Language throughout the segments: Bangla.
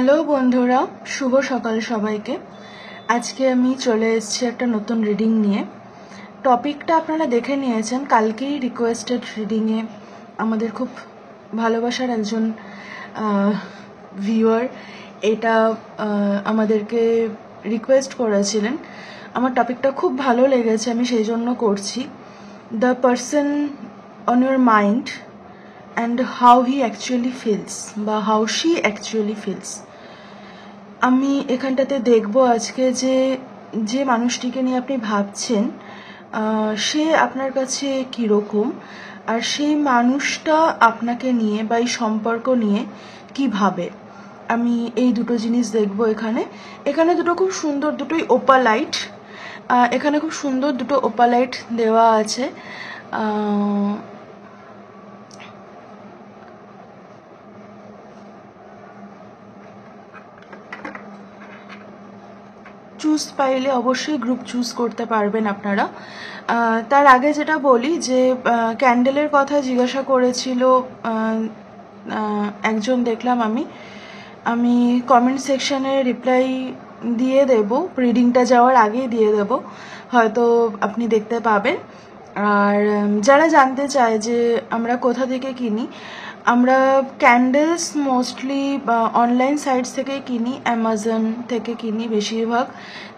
হ্যালো বন্ধুরা, শুভ সকাল সবাইকে। আজকে আমি চলে এসেছি একটা নতুন রিডিং নিয়ে। টপিকটা আপনারা দেখে নিয়েছেন কালকেই রিকোয়েস্টেড রিডিংয়ে। আমাদের খুব ভালোবাসার একজন ভিউয়ার এটা আমাদেরকে রিকোয়েস্ট করেছিলেন। আমার টপিকটা খুব ভালো লেগেছে, আমি সেই জন্য করছি। The person on your mind and how he actually feels বা how she actually feels। আমি এখানটাতে দেখব আজকে যে মানুষটিকে নিয়ে আপনি ভাবছেন সে আপনার কাছে কীরকম, আর সেই মানুষটা আপনাকে নিয়ে বা এই সম্পর্ক নিয়ে কী ভাবে। আমি এই দুটো জিনিস দেখব এখানে দুটো খুব সুন্দর, দুটোই ওপালাইট। এখানে খুব সুন্দর দুটো ওপালাইট দেওয়া আছে। চুজ পাইলে অবশ্যই গ্রুপ চুজ করতে পারবেন আপনারা। তার আগে যেটা বলি যে ক্যান্ডেলের কথা জিজ্ঞাসা করেছিল একজন, দেখলাম আমি কমেন্ট সেকশানে রিপ্লাই দিয়ে দেব, রিডিংটা যাওয়ার আগেই দিয়ে দেব, হয়তো আপনি দেখতে পাবেন। আর যারা জানতে চায় যে আমরা কোথা থেকে কিনি, আমরা ক্যান্ডেলস মোস্টলি অনলাইন সাইটস থেকে কিনি, অ্যামাজন থেকে কিনি বেশিরভাগ,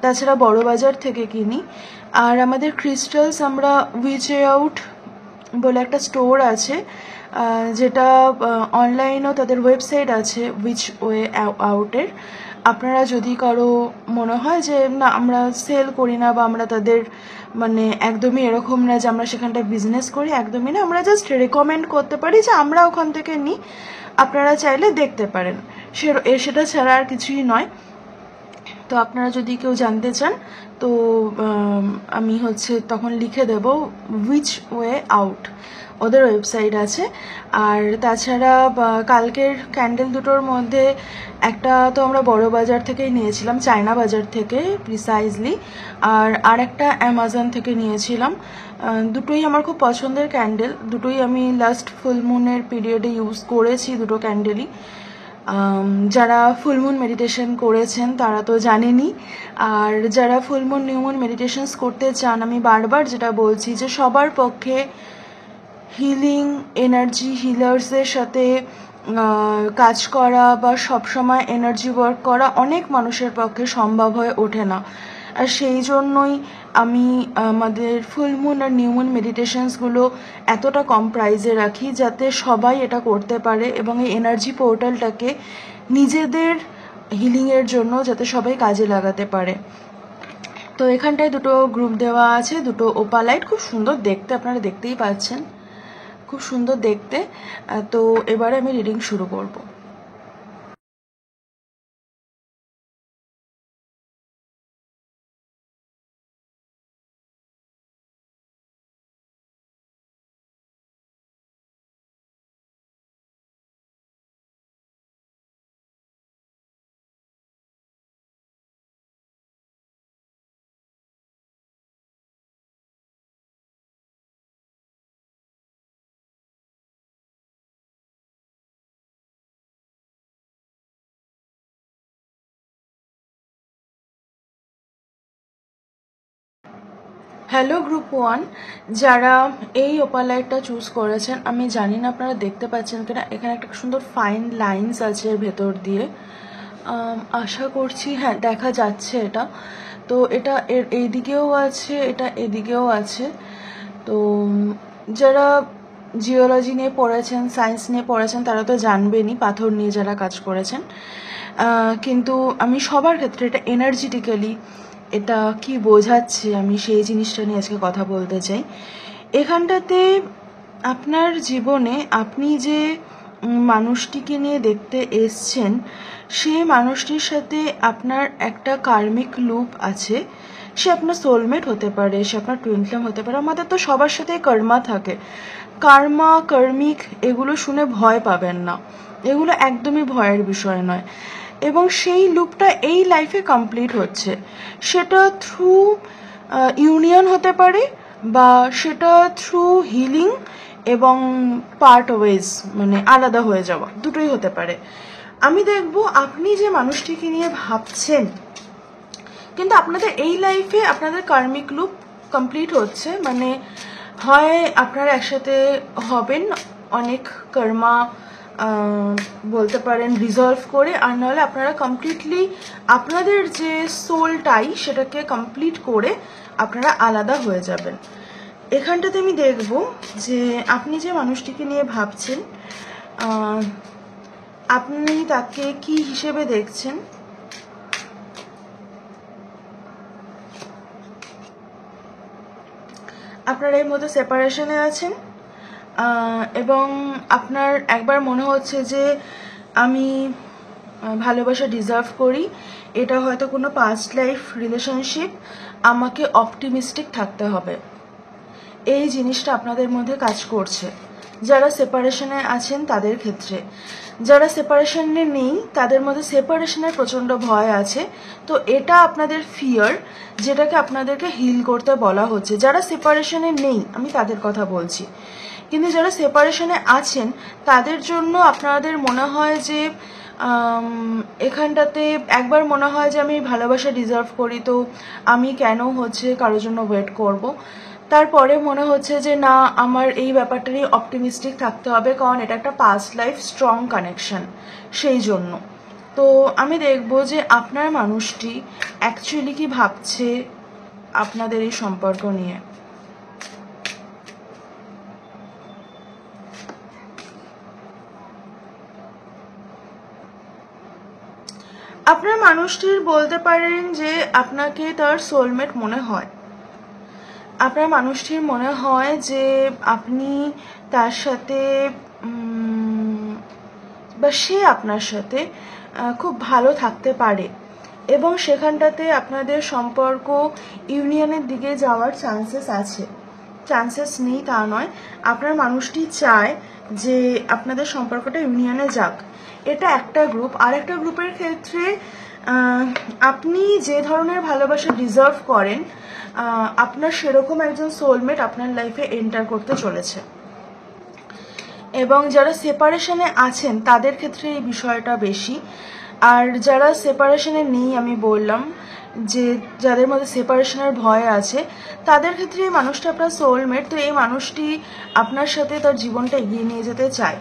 তাছাড়া বড় বাজার থেকে কিনি। আর আমাদের ক্রিস্টালস আমরা উইচ ওয়ে আউট বলে একটা স্টোর আছে, যেটা অনলাইনেও তাদের ওয়েবসাইট আছে উইচ ওয়ে আউটের। আপনারা যদি কারো মনে হয় যে না আমরা সেল করি না বা আমরা তাদের মানে একদমই এরকম না যে আমরা সেখানটায় বিজনেস করি, একদমই না, আমরা জাস্ট রেকমেন্ড করতে পারি যে আমরা ওখান থেকে নিই, আপনারা চাইলে দেখতে পারেন, সেটা ছাড়া আর কিছুই নয়। তো আপনারা যদি কেউ জানতে চান তো আমি তখন লিখে দেব উইচ ওয়ে আউট, ওদের ওয়েবসাইট আছে। আর তাছাড়া কালকের ক্যান্ডেল দুটোর মধ্যে একটা তো আমরা বড় বাজার থেকেই নিয়েছিলাম, চায়না বাজার থেকে প্রিসাইজলি, আর একটা অ্যামাজন থেকে নিয়েছিলাম। দুটোই আমার খুব পছন্দের ক্যান্ডেল, দুটোই আমি লাস্ট ফুলমুনের পিরিয়ডে ইউজ করেছি দুটো ক্যান্ডেলই। যারা ফুলমুন মেডিটেশন করেছেন তারা তো জানেনই, আর যারা ফুলমুন নিউমুন মেডিটেশনস করতে চান, আমি বারবার যেটা বলছি যে সবার পক্ষে হিলিং এনার্জি হিলার্সদের সাথে কাজ করা বা সবসময় এনার্জি ওয়ার্ক করা অনেক মানুষের পক্ষে সম্ভব হয়ে ওঠে না। আর সেই জন্যই আমি আমাদের ফুলমুন আর নিউমুন মেডিটেশনসগুলো এতটা কম প্রাইসে রাখি, যাতে সবাই এটা করতে পারে এবং এই এনার্জি পোর্টালটাকে নিজেদের হিলিংয়ের জন্য যাতে সবাই কাজে লাগাতে পারে। তো এখানটায় দুটো গ্রুপ দেওয়া আছে, দুটো ওপালাইট, খুব সুন্দর দেখতে, আপনারা দেখতেই পাচ্ছেন, খুব সুন্দর দেখতে। তো এবারে আমি রিডিং শুরু করব। হ্যালো গ্রুপ 1, যারা এই ওপালাইটটা চুজ করেছেন, আমি জানি না আপনারা দেখতে পাচ্ছেন কিনা, এখানে একটা সুন্দর ফাইন লাইন্স আছে এর ভেতর দিয়ে, আশা করছি হ্যাঁ দেখা যাচ্ছে এটা। তো এটা এইদিকেও আছে, এটা এদিকেও আছে। তো যারা জিওলজি নিয়ে পড়েছেন, সায়েন্স নিয়ে পড়েছেন, তারা তো জানবেনই, পাথর নিয়ে যারা কাজ করেছেন। কিন্তু আমি সবার ক্ষেত্রে এটা এনার্জিটিক্যালি এটা কি বোঝাচ্ছে আমি সেই জিনিসটা নিয়ে আজকে কথা বলতে চাই। এখানটাতে আপনার জীবনে আপনি যে মানুষটিকে নিয়ে দেখতে এসছেন, সেই মানুষটির সাথে আপনার একটা কার্মিক লুপ আছে। সে আপনার সোলমেট হতে পারে, সে আপনার টুইন ফ্লেম হতে পারে। আমাদের তো সবার সাথেই কর্মা থাকে, কার্মা কর্মিক এগুলো শুনে ভয় পাবেন না, এগুলো একদমই ভয়ের বিষয় নয়। এবং সেই লুপটা এই লাইফে কমপ্লিট হচ্ছে, সেটা থ্রু ইউনিয়ন হতে পারে বা সেটা থ্রু হিলিং এবং পার্ট ওয়েজ মানে আলাদা হয়ে যাওয়া, দুটোই হতে পারে। আমি দেখব আপনি যে মানুষটিকে নিয়ে ভাবছেন, কিন্তু আপনাদের এই লাইফে আপনাদের কার্মিক লুপ কমপ্লিট হচ্ছে, মানে হয় আপনারা একসাথে হবেন অনেক কর্মা বলতে পারেন রিজলভ করে, আর নাহলে আপনারা কমপ্লিটলি আপনাদের যে সোলটাই সেটাকে কমপ্লিট করে আপনারা আলাদা হয়ে যাবেন। এখানটাতে আমি দেখব যে আপনি যে মানুষটিকে নিয়ে ভাবছেন আপনি তাকে কি হিসেবে দেখছেন। আপনারা এর মধ্যে সেপারেশনে আছেন এবং আপনার একবার মনে হচ্ছে যে আমি ভালোবাসা ডিজার্ভ করি, এটা হয়তো কোনো পাস্ট লাইফ রিলেশনশিপ, আমাকে অপটিমিস্টিক থাকতে হবে, এই জিনিসটা আপনাদের মধ্যে কাজ করছে যারা সেপারেশনে আছেন তাদের ক্ষেত্রে। যারা সেপারেশনে নেই তাদের মধ্যে সেপারেশনের প্রচণ্ড ভয় আছে, তো এটা আপনাদের ফিয়ার, যেটাকে আপনাদেরকে হিল করতে বলা হচ্ছে। যারা সেপারেশনে নেই আমি তাদের কথা বলছি, কিন্তু যারা সেপারেশনে আছেন তাদের জন্য আপনাদের মনে হয় যে এখানটাতে একবার মনে হয় যে আমি ভালোবাসা ডিজার্ভ করি, তো আমি কেন হচ্ছে কারোর জন্য ওয়েট করব। তারপরে মনে হচ্ছে যে না, আমার এই ব্যাপারটা নিয়ে অপটিমিস্টিক থাকতে হবে, কারণ এটা একটা পাস্ট লাইফ স্ট্রং কানেকশন, সেই জন্য। তো আমি দেখব যে আপনার মানুষটি অ্যাকচুয়ালি কি ভাবছে আপনাদের এই সম্পর্ক নিয়ে। আপনার মানুষটির বলতে পারেন যে আপনাকে তার সোলমেট মনে হয়। আপনার মানুষটির মনে হয় যে আপনি তার সাথে বা সে আপনার সাথে খুব ভালো থাকতে পারে, এবং সেখানটাতে আপনাদের সম্পর্ক ইউনিয়নের দিকে যাওয়ার চান্সেস আছে। চান্সেস নেই তা নয়, আপনার মানুষটি চায় যে আপনাদের সম্পর্কটা ইউনিয়নে যাক। এটা একটা গ্রুপ। আর একটা গ্রুপের ক্ষেত্রে আপনি যে ধরনের ভালোবাসা ডিজার্ভ করেন আপনার সেরকম একজন সোলমেট আপনার লাইফে এন্টার করতে চলেছে। এবং যারা সেপারেশনে আছেন তাদের ক্ষেত্রে এই বিষয়টা বেশি। আর যারা সেপারেশনে নেই, আমি বললাম যে যাদের মধ্যে সেপারেশনের ভয় আছে তাদের ক্ষেত্রে এই মানুষটা আপনার সোলমেট। তো এই মানুষটি আপনার সাথে তার জীবনটা এগিয়ে নিয়ে যেতে চায়।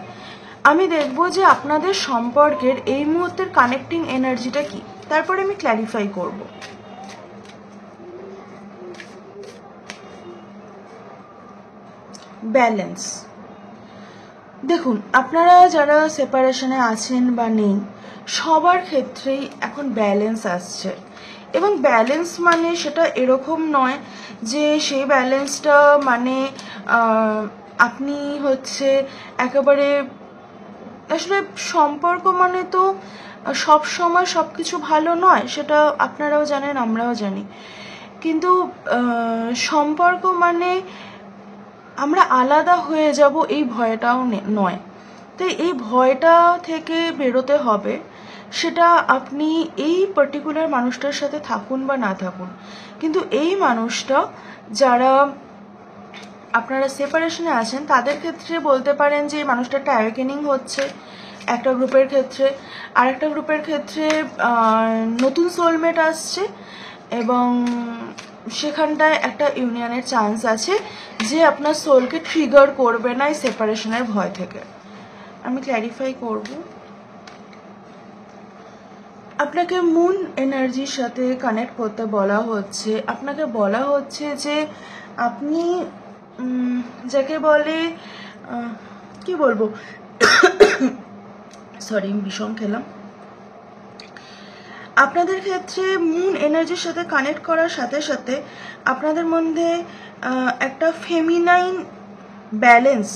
আমি দেখব যে আপনাদের সম্পর্কের এই মুহূর্তের কানেক্টিং এনার্জিটা কি, তারপরে আমি ক্ল্যারিফাই করব। ব্যালেন্স। দেখুন, আপনারা যারা সেপারেশনে আছেন বা নেই সবার ক্ষেত্রেই এখন ব্যালেন্স আসছে, এবং ব্যালেন্স মানে সেটা এরকম নয় যে সেই ব্যালেন্সটা মানে আপনি হচ্ছে একেবারে, আসলে সম্পর্ক মানে তো সব সময় সব কিছু ভালো নয়, সেটা আপনারাও জানেন আমরাও জানি, কিন্তু সম্পর্ক মানে আমরা আলাদা হয়ে যাব এই ভয়টাও নয়। তাই এই ভয়টা থেকে বেরোতে হবে, সেটা আপনি এই পার্টিকুলার মানুষটার সাথে থাকুন বা না থাকুন, কিন্তু এই মানুষটা যারা আপনারা সেপারেশনে আছেন তাদের ক্ষেত্রে বলতে পারেন যে এই মানুষটা একটা অ্যাওয়েকেনিং হচ্ছে একটা গ্রুপের ক্ষেত্রে। আর একটা গ্রুপের ক্ষেত্রে নতুন সোলমেট আসছে, এবং সেখানটায় একটা ইউনিয়নের চান্স আছে যে আপনার সোলকে ট্রিগার করবে না এই সেপারেশনের ভয় থেকে। আমি ক্ল্যারিফাই করব। আপনাকে মুন এনার্জির সাথে কানেক্ট করতে বলা হচ্ছে। আপনাকে বলা হচ্ছে যে আপনি যাকে বলে কি বলবো, সরি বিষম খেলাম। আপনাদের ক্ষেত্রে মুন এনার্জির সাথে কানেক্ট করার সাথে সাথে আপনাদের মধ্যে একটা ফেমিনাইন ব্যালেন্স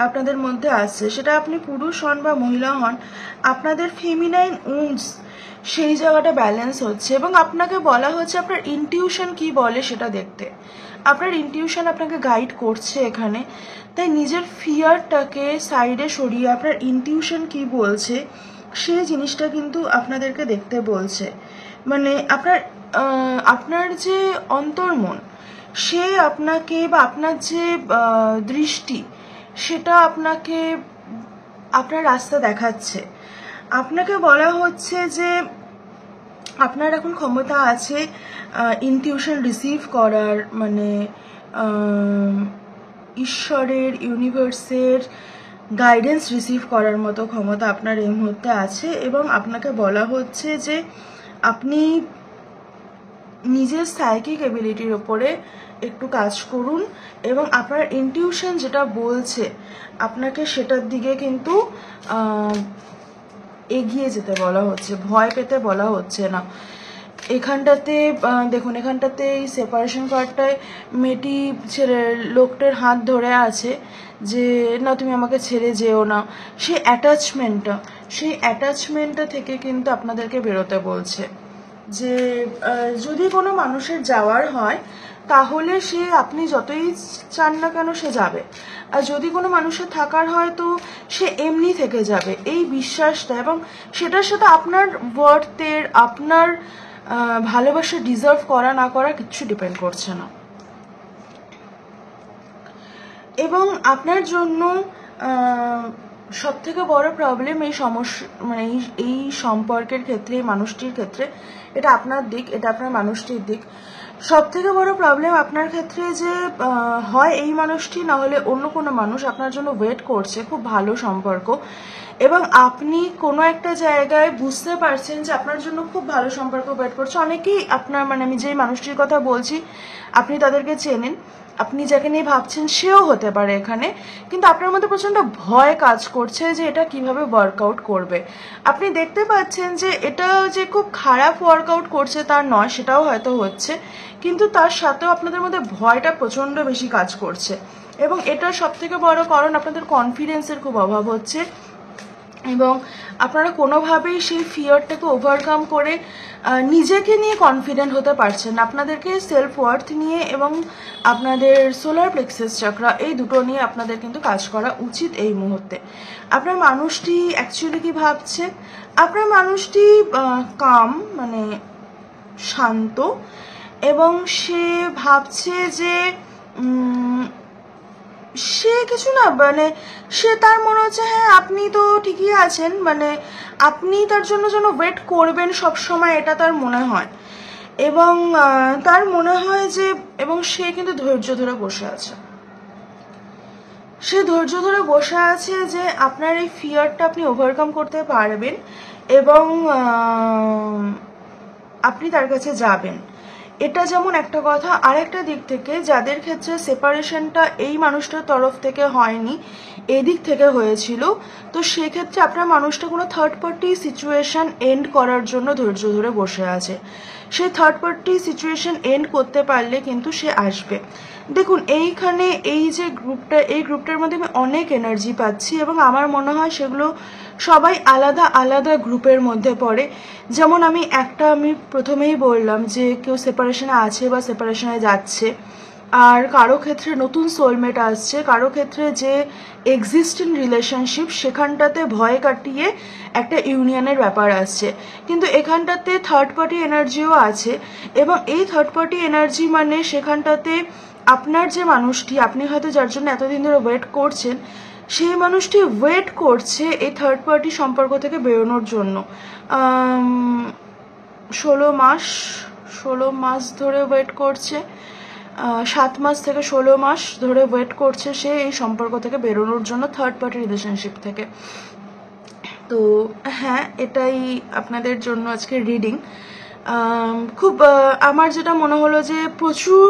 আপনাদের মধ্যে আসছে, সেটা আপনি পুরুষ হন বা মহিলা হন, আপনাদের ফেমিনাইন উন্ডস সেই জায়গাটা ব্যালেন্স হচ্ছে। এবং আপনাকে বলা হচ্ছে আপনার ইনটিউশন কি বলে সেটা দেখতে। আপনার ইনটিউশন আপনাকে গাইড করছে এখানে, তাই নিজের ফিয়ারটাকে সাইডে সরিয়ে আপনার ইনটিউশন কি বলছে সেই জিনিসটা কিন্তু আপনাদেরকে দেখতে বলছে। মানে আপনার যে অন্তর্মন সে আপনাকে, বা আপনার যে দৃষ্টি সেটা আপনাকে আপনার রাস্তা দেখাচ্ছে। আপনাকে বলা হচ্ছে যে আপনার এখন ক্ষমতা আছে ইনটিউশন রিসিভ করার, মানে ঈশ্বরের, ইউনিভার্সের গাইডেন্স রিসিভ করার মতো ক্ষমতা আপনার এই মুহূর্তে আছে। এবং আপনাকে বলা হচ্ছে যে আপনি নিজের সাইকিক এবিলিটির ওপরে একটু কাজ করুন এবং আপনার ইনটিউশন যেটা বলছে আপনাকে সেটার দিকে কিন্তু এগিয়ে যেতে বলা হচ্ছে, ভয় পেতে বলা হচ্ছে না। এখানটাতে দেখুন, এখানটাতে এই সেপারেশন কার্ডটায় মেয়েটি লোকটার হাত ধরে আছে যে না তুমি আমাকে ছেড়ে যেও না। সেই অ্যাটাচমেন্টটা থেকে কিন্তু আপনাদেরকে বেরোতে বলছে যে যদি কোনো মানুষের যাওয়ার হয় তাহলে সে আপনি যতই চান না কেন সে যাবে, আর যদি কোনো মানুষের থাকার হয় তো সে এমনি থেকে যাবে, এই বিশ্বাসটা। এবং সেটার সাথে আপনার ওয়ার্থের, আপনার ভালোবাসা ডিজার্ভ করা না করা কিচ্ছু ডিপেন্ড করছে না। এবং আপনার জন্য সব থেকে বড় প্রবলেম এই সমস্যা, মানে এই সম্পর্কের ক্ষেত্রে, এই মানুষটির ক্ষেত্রে, এটা আপনার দিক, এটা আপনার মানুষটির দিক। সব থেকে বড় প্রবলেম আপনার ক্ষেত্রে যে হয় এই মানুষটি না হলে অন্য কোনো মানুষ আপনার জন্য ওয়েট করছে, খুব ভালো সম্পর্ক। এবং আপনি কোনো একটা জায়গায় বুঝতে পারছেন যে আপনার জন্য খুব ভালো সম্পর্ক ওয়েট করছে। অনেকেই আপনার, মানে আমি যেই মানুষটির কথা বলছি আপনি তাদেরকে চেনেন, আপনি যাকে নিয়ে ভাবছেন সেও হতে পারে এখানে, কিন্তু আপনার মধ্যে প্রচণ্ড ভয় কাজ করছে যে এটা কিভাবে ওয়ার্কআউট করবে। আপনি দেখতে পাচ্ছেন যে এটা যে খুব খারাপ ওয়ার্কআউট করছে তার নয়, সেটাও হয়তো হচ্ছে, কিন্তু তার সাথেও আপনাদের মধ্যে ভয়টা প্রচণ্ড বেশি কাজ করছে। এবং এটার সব থেকে বড় কারণ আপনাদের কনফিডেন্সের খুব অভাব হচ্ছে এবং আপনারা কোনোভাবেই সেই ফিয়ারটাকে ওভারকাম করে নিজেকে নিয়ে কনফিডেন্ট হতে পারছেন। আপনাদেরকে সেলফ ওয়ার্থ নিয়ে এবং আপনাদের সোলার প্লেক্সাস চাকরা, এই দুটো নিয়ে আপনাদের কিন্তু কাজ করা উচিত এই মুহূর্তে। আপনার মানুষটি অ্যাকচুয়ালি কি ভাবছে, আপনার মানুষটি কাম, মানে শান্ত, এবং সে ভাবছে যে সে কিছু না, মানে সে তার মনে হচ্ছে হ্যাঁ আপনি তো ঠিকই আছেন, মানে আপনি তার জন্য যেন ওয়েট করবেন সব সময়, এটা তার মনে হয়। এবং তার মনে হয় যে, এবং সে কিন্তু ধৈর্য ধরে বসে আছে, সে ধৈর্য ধরে বসে আছে যে আপনার এই ফিয়ারটা আপনি ওভারকাম করতে পারবেন এবং আপনি তার কাছে যাবেন। এটা যেমন একটা কথা। আরেকটা দিক থেকে যাদের ক্ষেত্রে সেপারেশনটা এই মানুষটার তরফ থেকে হয়নি, এদিক থেকে হয়েছিল, তো সেক্ষেত্রে আপনার মানুষটা কোনো থার্ড পার্টি সিচুয়েশন এন্ড করার জন্য ধৈর্য ধরে বসে আছে। সে থার্ড পার্টি সিচুয়েশন এন্ড করতে পারলে কিন্তু সে আসবে। দেখুন এইখানে এই যে গ্রুপটা, এই গ্রুপটার মধ্যে আমি অনেক এনার্জি পাচ্ছি এবং আমার মনে হয় সেগুলো সবাই আলাদা আলাদা গ্রুপের মধ্যে পড়ে। যেমন আমি প্রথমেই বললাম যে কেউ সেপারেশনে আছে বা সেপারেশনে যাচ্ছে, আর কারো ক্ষেত্রে নতুন সোলমেট আসছে, কারো ক্ষেত্রে যে এক্সিস্টিং রিলেশনশিপ সেখানটাতে ভয় কাটিয়ে একটা ইউনিয়নের ব্যাপার আসছে। কিন্তু এখানটাতে থার্ড পার্টি এনার্জিও আছে এবং এই থার্ড পার্টি এনার্জি মানে সেখানটাতে আপনার যে মানুষটি, আপনি হয়তো যার জন্য এতদিন ধরে ওয়েট করছেন, সেই মানুষটি ওয়েট করছে এই থার্ড পার্টি সম্পর্ক থেকে বেরোনোর জন্য। 16 মাস ধরে ওয়েট করছে, 7 মাস থেকে 16 মাস ধরে ওয়েট করছে সে এই সম্পর্ক থেকে বেরোনোর জন্য, থার্ড পার্টি রিলেশনশিপ থেকে। তো হ্যাঁ, এটাই আপনাদের জন্য আজকে রিডিং। খুব আমার যেটা মনে হলো যে প্রচুর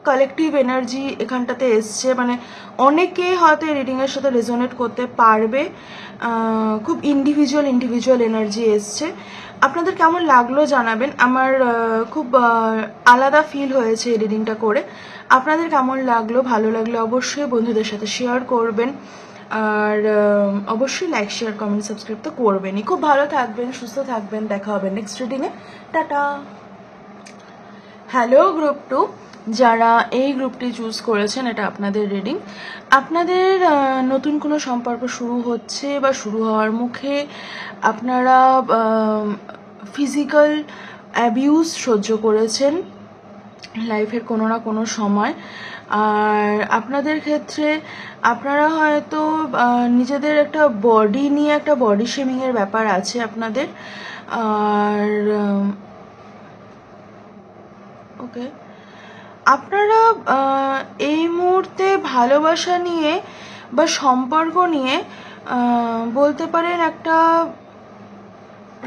কালেকটিভ এনার্জি এখানটাতে এসছে, মানে অনেকে হয়তো এই রিডিংয়ের সাথে রেজোনেট করতে পারবে। খুব ইন্ডিভিজুয়াল এনার্জি এসছে। আপনাদের কেমন লাগলো জানাবেন। আমার খুব আলাদা ফিল হয়েছে এই রিডিংটা করে। আপনাদের কেমন লাগলো, ভালো লাগলে অবশ্যই বন্ধুদের সাথে শেয়ার করবেন, আর অবশ্যই লাইক, শেয়ার, কমেন্ট, সাবস্ক্রাইব তো করবেনই। খুব ভালো থাকবেন, সুস্থ থাকবেন, দেখা হবে নেক্সট রিডিংয়ে। টাটা। হ্যালো গ্রুপ 2, যারা এই গ্রুপটি চুজ করেছেন, এটা আপনাদের রিডিং। আপনাদের নতুন কোনো সম্পর্ক শুরু হচ্ছে বা শুরু হওয়ার মুখে, আপনারা ফিজিক্যাল অ্যাবিউজ সহ্য করেছেন লাইফের কোনো না কোনো সময়, আর আপনাদের ক্ষেত্রে আপনারা হয়তো নিজেদের একটা বডি নিয়ে একটা বডি শেমিংয়ের ব্যাপার আছে আপনাদের। আর ওকে, আপনারা এই মুহূর্তে ভালোবাসা নিয়ে বা সম্পর্ক নিয়ে বলতে পারেন একটা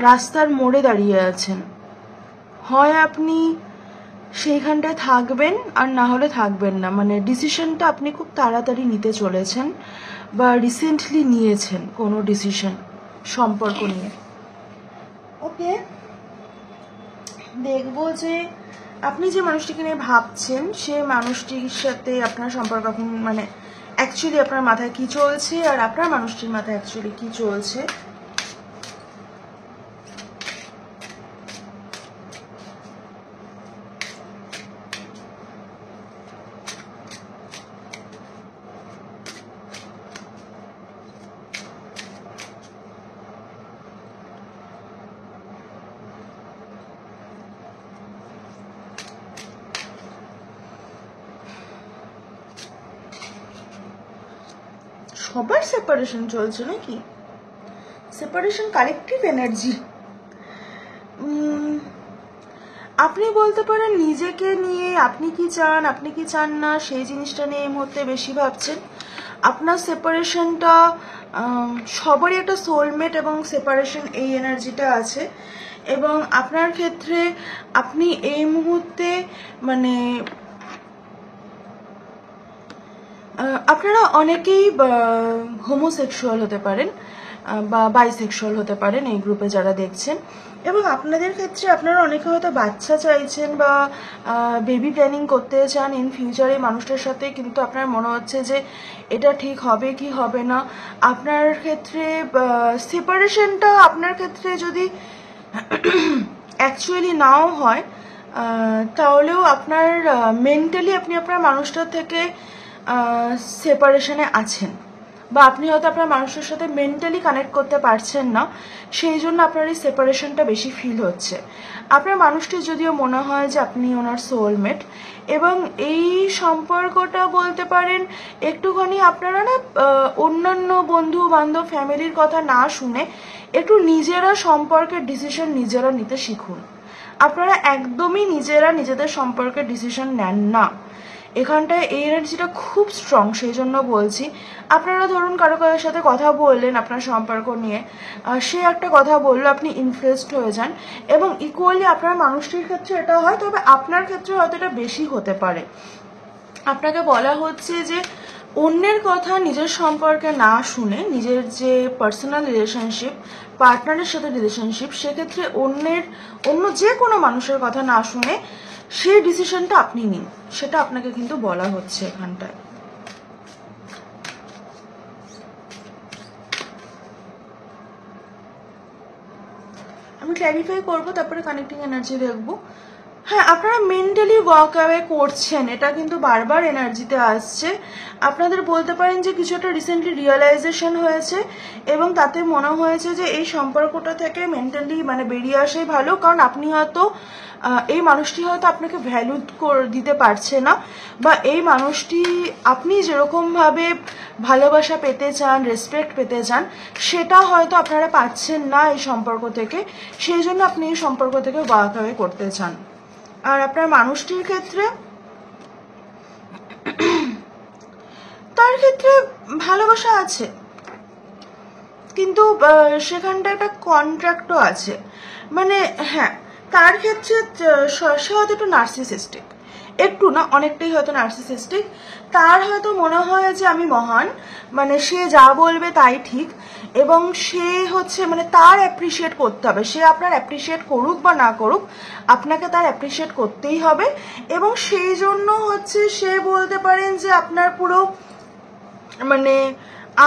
রাস্তার মোড়ে দাঁড়িয়ে আছেন। হয় আপনি সেইখানটায় থাকবেন আর না হলে থাকবেন না, মানে ডিসিশনটা আপনি খুব তাড়াতাড়ি নিতে চলেছেন বা রিসেন্টলি নিয়েছেন কোনো ডিসিশন সম্পর্ক নিয়ে। ওকে, দেখবো যে আপনি যে মানুষটিকে নিয়ে ভাবছেন সেই মানুষটির সাথে আপনার সম্পর্ক এখন মানে অ্যাকচুয়ালি আপনার মাথায় কি চলছে আর আপনার মানুষটির মাথায় অ্যাকচুয়ালি কি চলছে। সবার সেপারেশন চলছে নাকি? Separation collective energy. আপনি বলতে পারেন নিজেকে নিয়ে আপনি কি চান আপনি কি চান না সেই জিনিসটা নিয়ে এই মুহূর্তে বেশি ভাবছেন। আপনার সেপারেশনটা সবারই একটা সোলমেট এবং সেপারেশন এই এনার্জিটা আছে, এবং আপনার ক্ষেত্রে আপনি এই মুহূর্তে মানে আপনারা অনেকেই হোমোসেক্সুয়াল হতে পারেন বা বাইসেক্সুয়াল হতে পারেন এই গ্রুপে যারা দেখছেন, এবং আপনাদের ক্ষেত্রে আপনারা অনেকে হয়তো বাচ্চা চাইছেন বা বেবি প্ল্যানিং করতে চান ইন ফিউচারে মানুষটার সাথে, কিন্তু আপনার মনে হচ্ছে যে এটা ঠিক হবে কি হবে না। আপনার ক্ষেত্রে সেপারেশনটা আপনার ক্ষেত্রে যদি অ্যাকচুয়ালি নাও হয় তাহলেও আপনার মেন্টালি আপনি আপনার মানুষটার থেকে সেপারেশনে আছেন, বা আপনি হয়তো আপনার মানুষের সাথে মেন্টালি কানেক্ট করতে পারছেন না, সেই জন্য আপনার এই সেপারেশনটা বেশি ফিল হচ্ছে। আপনার মানুষটি যদিও মনে হয় যে আপনি ওনার সোলমেট, এবং এই সম্পর্কটা বলতে পারেন একটুখানি আপনারা না অন্যান্য বন্ধু বান্ধব ফ্যামিলির কথা না শুনে একটু নিজেরা সম্পর্কের ডিসিশন নিজেরা নিতে শিখুন। আপনারা একদমই নিজেরা নিজেদের সম্পর্কের ডিসিশন নেন না। এখানটায় এই এনার্জিটা খুব স্ট্রং, সেই জন্য বলছি। আপনারা ধরুন কারো কারোর সাথে কথা বললেন আপনার সম্পর্ক নিয়ে, সে একটা কথা বললো, আপনি ইনফ্লুয়েসড হয়ে যান, এবং ইকুয়ালি আপনার মানুষটির ক্ষেত্রে এটা হয়, তবে আপনার ক্ষেত্রে হয়তো এটা বেশি হতে পারে। আপনাকে বলা হচ্ছে যে অন্যের কথা নিজের সম্পর্কে না শুনে নিজের যে পার্সোনাল রিলেশনশিপ, পার্টনারের সাথে রিলেশনশিপ, সেক্ষেত্রে অন্য যে কোনো মানুষের কথা না শুনে সেই ডিসিশনটা আপনি নিন, সেটা আপনাকে কিন্তু বলা হচ্ছে এখানটায়। আমি ক্ল্যারিফাই করবো, তারপরে কানেক্টিং এনার্জি দেখবো। হ্যাঁ, আপনারা মেন্টালি ওয়ার্ক অ্যাওয়ে করছেন, এটা কিন্তু বারবার এনার্জিতে আসছে। আপনাদের বলতে পারেন যে কিছু একটা রিসেন্টলি রিয়েলাইজেশন হয়েছে, এবং তাতে মনে হয়েছে যে এই সম্পর্কটা থেকে মেন্টালি মানে বেরিয়ে আসাই ভালো, কারণ আপনি হয়তো এই মানুষটি হয়তো আপনাকে ভ্যালু দিতে পারছে না, বা এই মানুষটি আপনি যেরকমভাবে ভালোবাসা পেতে চান, রেসপেক্ট পেতে চান, সেটা হয়তো আপনারা পাচ্ছেন না এই সম্পর্ক থেকে, সেই জন্য আপনি এই সম্পর্ক থেকে ওয়ার্ক অ্যাওয়ে করতে চান। আর আপনার মানুষটির ক্ষেত্রে তার ক্ষেত্রে ভালোবাসা আছে, কিন্তু সেখানটা একটা কন্ট্রাক্টও আছে। মানে হ্যাঁ, তার ক্ষেত্রে সে হয়তো একটু নার্সিসিস্টিক, একটু না অনেকটাই হয়তো নার্সিসিস্টিক। তার হয়তো মনে হয় যে আমি মহান, মানে সে যা বলবে তাই ঠিক, এবং সে হচ্ছে মানে তার অ্যাপ্রিসিয়েট করতে হবে। সে আপনার অ্যাপ্রিসিয়েট করুক বা না করুক, আপনাকে তার অ্যাপ্রিসিয়েট করতেই হবে, এবং সেই জন্য হচ্ছে সে বলতে পারেন যে আপনার পুরো মানে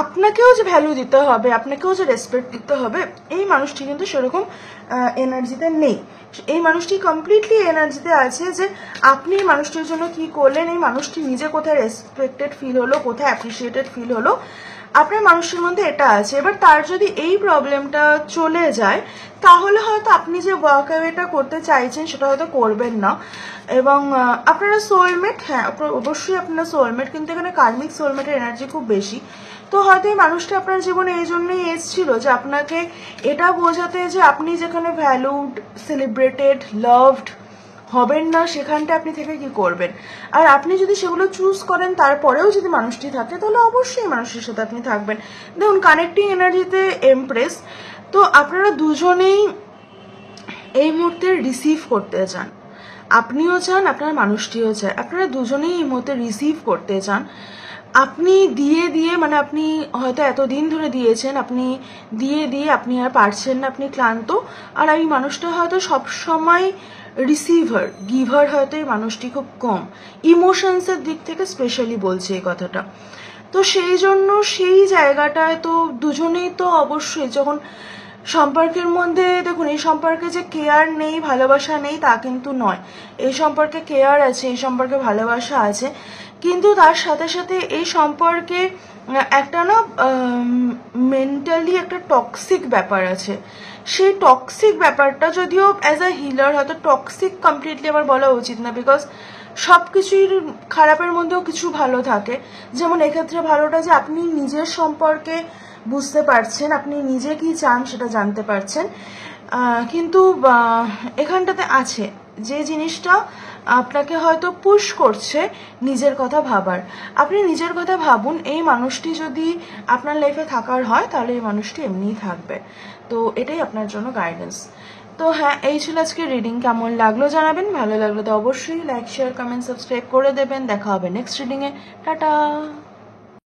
আপনাকেও যে ভ্যালু দিতে হবে, আপনাকেও যে রেসপেক্ট দিতে হবে, এই মানুষটি কিন্তু সেরকম এনার্জিতে নেই। এই মানুষটি কমপ্লিটলি এনার্জিতে আছে যে আপনি এই মানুষটির জন্য কি করলেন, এই মানুষটি নিজে কোথায় রেসপেক্টেড ফিল হলো, কোথায় অ্যাপ্রিসিয়েটেড ফিল হলো, আপনার মানুষের মধ্যে এটা আছে। এবার তার যদি এই প্রবলেমটা চলে যায় তাহলে হয়তো আপনি যে ওয়ার্ক অ্যাওয়েটা করতে চাইছেন সেটা হয়তো করবেন না। এবং আপনারা সোলমেট, হ্যাঁ অবশ্যই আপনারা সোলমেট, কিন্তু এখানে কার্মিক সোলমেটের এনার্জি খুব বেশি। তো হয়তো এই মানুষটা আপনার জীবনে এই জন্যই এসেছিল যে আপনাকে এটা বোঝাতে যে আপনি যেখানে ভ্যালুড, সেলিব্রেটেড, লাভড হবেন না সেখানটা আপনি থেকে কি করবেন। আর আপনি যদি সেগুলো চুজ করেন তারপরেও যদি মানুষটি থাকে তাহলে অবশ্যই মানুষের সাথে আপনি থাকবেন। দেখুন কানেক্টিং এনার্জিতে এমপ্রেস, তো আপনারা দুজনেই এই মুহূর্তে রিসিভ করতে চান, আপনিও চান আপনার মানুষটিও চায়, আপনারা দুজনেই এই মুহূর্তে রিসিভ করতে চান। আপনি দিয়ে দিয়ে মানে আপনি হয়তো এতদিন ধরে দিয়েছেন, আপনি দিয়ে দিয়ে আপনি আর পারছেন না, আপনি ক্লান্ত। আর এই মানুষটা হয়তো সবসময় রিসিভার, গিভার হয়তো এই মানুষটি খুব কম, ইমোশনসের দিক থেকে স্পেশালি বলছে এই কথাটা। তো সেই জন্য সেই জায়গাটায় তো দুজনেই তো অবশ্যই যখন সম্পর্কের মধ্যে, দেখুন এই সম্পর্কে যে কেয়ার নেই, ভালোবাসা নেই তা কিন্তু নয়। এই সম্পর্কে কেয়ার আছে, এই সম্পর্কে ভালোবাসা আছে, কিন্তু তার সাথে সাথে এই সম্পর্কে একটা না মেন্টালি একটা টক্সিক ব্যাপার আছে। সেই টক্সিক ব্যাপারটা যদিও অ্যাজ আ হিলার হয়তো টক্সিক কমপ্লিটলি আবার বলা উচিত না, বিকজ সব কিছুর খারাপের মধ্যেও কিছু ভালো থাকে। যেমন এক্ষেত্রে ভালোটা যে আপনি নিজের সম্পর্কে বুঝতে পারছেন, আপনি নিজে কি চান সেটা জানতে পারছেন। কিন্তু এখানটাতে আছে যে জিনিসটা আপনাকে হয়তো পুশ করছে নিজের কথা ভাবার। আপনি নিজের কথা ভাবুন, এই মানুষটি যদি আপনার লাইফে থাকার হয় তাহলে এই মানুষটি এমনিই থাকবে। তো এটাই আপনার জন্য গাইডেন্স। তো হ্যাঁ, এই ছিল আজকে রিডিং। কেমন লাগলো জানাবেন, ভালো লাগলো তো অবশ্যই লাইক, শেয়ার, কমেন্ট, সাবস্ক্রাইব করে দেবেন। দেখা হবে নেক্সট রিডিংয়ে। টাটা।